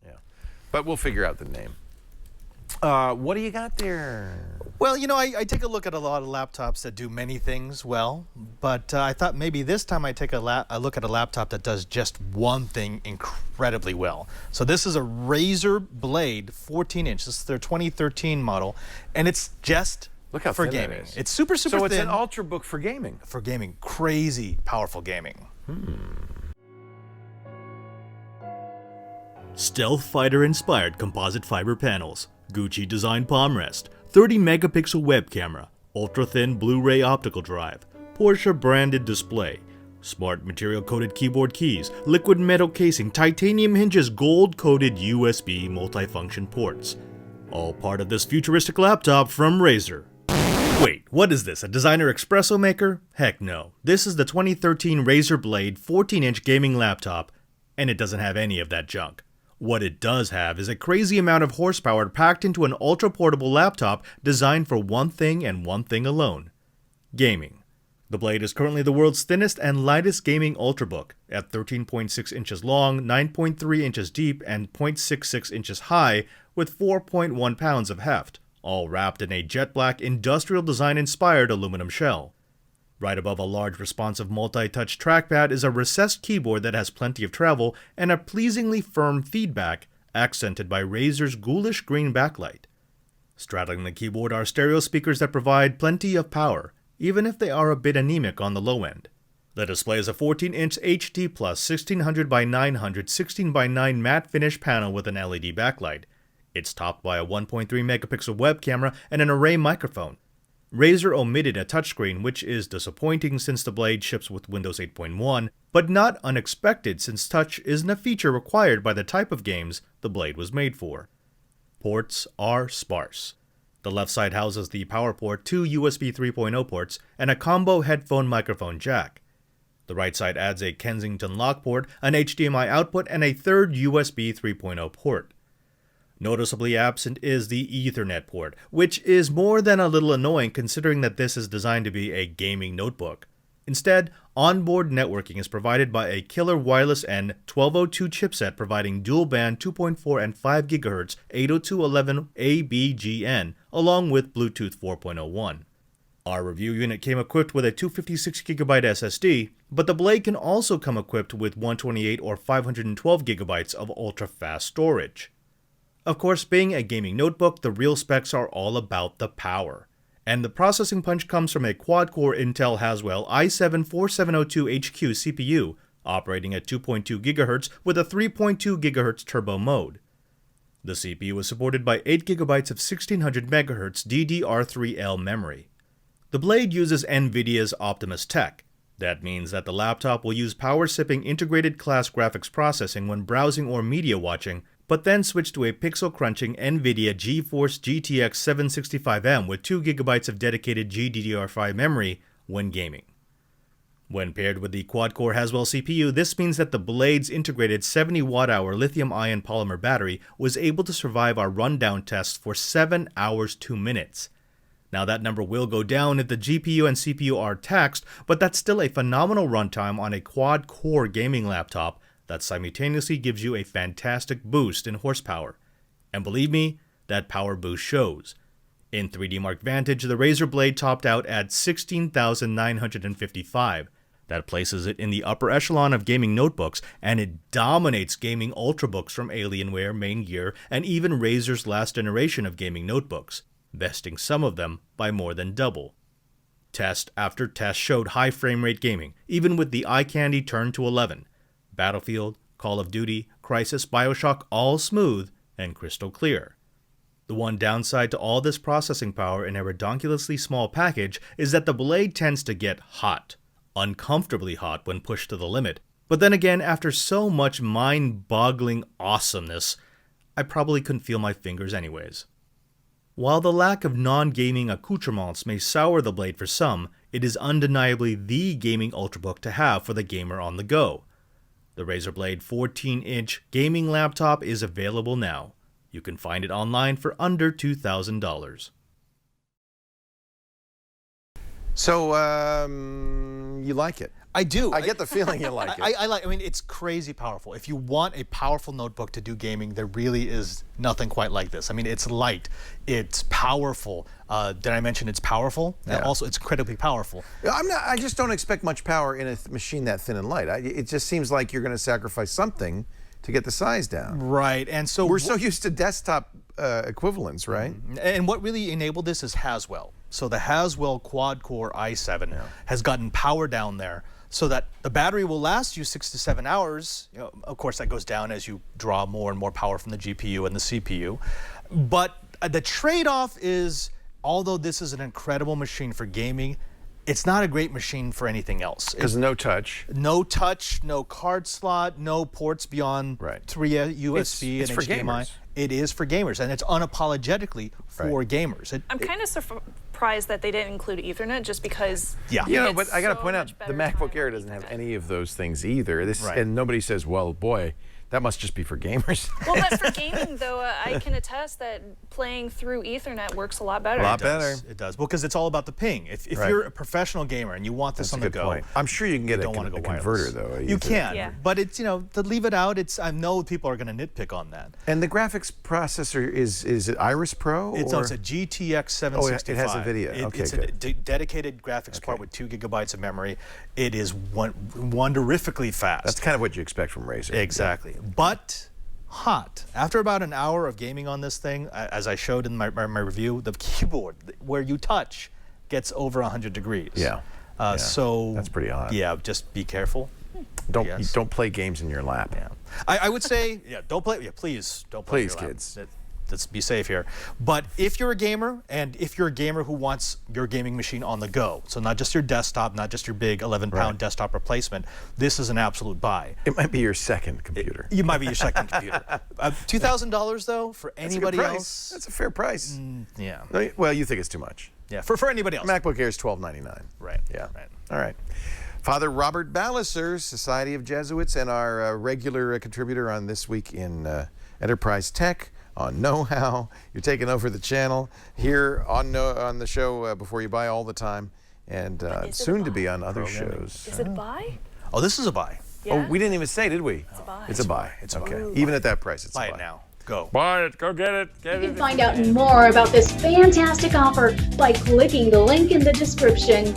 Yeah. But we'll figure out the name. What do you got there? Well, I take a look at a lot of laptops that do many things well, but I thought maybe this time I take a look at a laptop that does just one thing incredibly well. So this is a Razer Blade 14-inch. This is their 2013 model, and it's just Look how for thin that gaming. is. It's super So it's thin an ultrabook for gaming. for gaming. Crazy powerful gaming. Stealth fighter inspired composite fiber panels, Gucci designed palm rest, 30 megapixel web camera, ultra thin Blu-ray optical drive, Porsche branded display, smart material coated keyboard keys, liquid metal casing, titanium hinges, gold coated USB multifunction ports. All part of this futuristic laptop from Razer. Wait, what is this, a designer espresso maker? Heck no. This is the 2013 Razer Blade 14-inch gaming laptop, and it doesn't have any of that junk. What it does have is a crazy amount of horsepower packed into an ultra-portable laptop designed for one thing and one thing alone: gaming. The Blade is currently the world's thinnest and lightest gaming ultrabook, at 13.6 inches long, 9.3 inches deep, and 0.66 inches high, with 4.1 pounds of heft, all wrapped in a jet black industrial design-inspired aluminum shell. Right above a large responsive multi-touch trackpad is a recessed keyboard that has plenty of travel and a pleasingly firm feedback, accented by Razer's ghoulish green backlight. Straddling the keyboard are stereo speakers that provide plenty of power, even if they are a bit anemic on the low end. The display is a 14-inch HD Plus 1600 by 900 16 by 9 matte finish panel with an LED backlight. It's topped by a 1.3 megapixel web camera and an array microphone. Razer omitted a touchscreen, which is disappointing since the Blade ships with Windows 8.1, but not unexpected since touch isn't a feature required by the type of games the Blade was made for. Ports are sparse. The left side houses the power port, 2 USB 3.0 ports, and a combo headphone microphone jack. The right side adds a Kensington lock port, an HDMI output, and a third USB 3.0 port. Noticeably absent is the Ethernet port, which is more than a little annoying considering that this is designed to be a gaming notebook. Instead, onboard networking is provided by a killer wireless N 1202 chipset providing dual-band 2.4 and 5 GHz 802.11 ABGN, along with Bluetooth 4.01. Our review unit came equipped with a 256GB SSD, but the Blade can also come equipped with 128 or 512GB of ultra-fast storage. Of course, being a gaming notebook, the real specs are all about the power. And the processing punch comes from a quad-core Intel Haswell i7-4702HQ CPU, operating at 2.2 GHz with a 3.2 GHz turbo mode. The CPU is supported by 8 GB of 1600 MHz DDR3L memory. The Blade uses NVIDIA's Optimus Tech. That means that the laptop will use power-sipping integrated class graphics processing when browsing or media watching, but then switch to a pixel-crunching NVIDIA GeForce GTX 765M with 2 GB of dedicated GDDR5 memory when gaming. When paired with the quad-core Haswell CPU, this means that the Blade's integrated 70 Wh lithium-ion polymer battery was able to survive our rundown tests for 7 hours 2 minutes. Now that number will go down if the GPU and CPU are taxed, but that's still a phenomenal runtime on a quad-core gaming laptop that simultaneously gives you a fantastic boost in horsepower. And believe me, that power boost shows. In 3D Mark Vantage, the Razer Blade topped out at 16,955. That places it in the upper echelon of gaming notebooks, and it dominates gaming ultrabooks from Alienware, Main Gear, and even Razer's last generation of gaming notebooks, besting some of them by more than double. Test after test showed high frame rate gaming, even with the eye candy turned to 11. Battlefield, Call of Duty, Crysis, BioShock, all smooth and crystal clear. The one downside to all this processing power in a redonkulously small package is that the Blade tends to get hot, uncomfortably hot when pushed to the limit. But then again, after so much mind-boggling awesomeness, I probably couldn't feel my fingers anyways. While the lack of non-gaming accoutrements may sour the Blade for some, it is undeniably the gaming ultrabook to have for the gamer on the go. The Razer Blade 14-inch gaming laptop is available now. You can find it online for under $2,000. So, you like it? I do. I get the feeling you like it. I mean, it's crazy powerful. If you want a powerful notebook to do gaming, there really is nothing quite like this. I mean, it's light, it's powerful. Did I mention it's powerful? Yeah. Also, it's incredibly powerful. I just don't expect much power in a machine that thin and light. It just seems like you're going to sacrifice something to get the size down. Right, and so We're so used to desktop equivalents, right? And what really enabled this is Haswell. So the Haswell quad-core i7 has gotten power down there so that the battery will last you 6 to 7 hours. You know, of course, that goes down as you draw more and more power from the GPU and the CPU. But the trade-off is, although this is an incredible machine for gaming, it's not a great machine for anything else. Because no touch. No touch, no card slot, no ports beyond 3 USB it's and for HDMI. gamers. It is for gamers, and it's unapologetically for gamers. I'm kind of surprised that they didn't include Ethernet, just because. Yeah. You know, it's but I got to so point out, much the better MacBook time Air on doesn't have Ethernet. any of those things either. Right. And nobody says, well, boy, that must just be for gamers. Well, but for gaming, though, I can attest that playing through Ethernet works a lot better. A lot better. It does. Well, because it's all about the ping. If you're a professional gamer and you want this That's on a the good go, point. I'm sure you can get you a don't want to go converter, wireless. though. You can, Yeah. but it's, to leave it out, I know people are going to nitpick on that. And the graphics processor, is it Iris Pro? It's a GTX 765. Oh, it has a video. Okay, it's good. a dedicated graphics part with 2 gigabytes of memory. It is wonderfully fast. That's kind of what you expect from Razer. Exactly. But hot. After about an hour of gaming on this thing, as I showed in my review, the keyboard where you touch gets over 100 degrees. Yeah. So that's pretty hot. Yeah, just be careful. Don't play games in your lap. Yeah. I would say, don't play. Yeah, please don't play. Please, in your lap. kids. Let's be safe here. But if you're a gamer, and if you're a gamer who wants your gaming machine on the go, so not just your desktop, not just your big 11-pound desktop replacement, this is an absolute buy. It might be your second computer. You might be your second computer. $2,000 though for anybody That's a good price. else. That's a fair price. Yeah. No, well, you think it's too much. Yeah. For anybody else. MacBook Air is $12.99. Right. Yeah. Right. All right. Father Robert Balliser, Society of Jesuits, and our regular contributor on This Week in Enterprise Tech, on Know-How. You're taking over the channel here on the show Before You Buy all the time, and soon to be on other shows. Is it a buy? Oh, this is a buy. Yeah. Oh, we didn't even say, did we? It's a buy. It's a buy. It's a buy. Okay. Even at that price, it's Buy a buy. it now. Go. Buy it. Go get it. Get You can find out more about this fantastic offer by clicking the link in the description.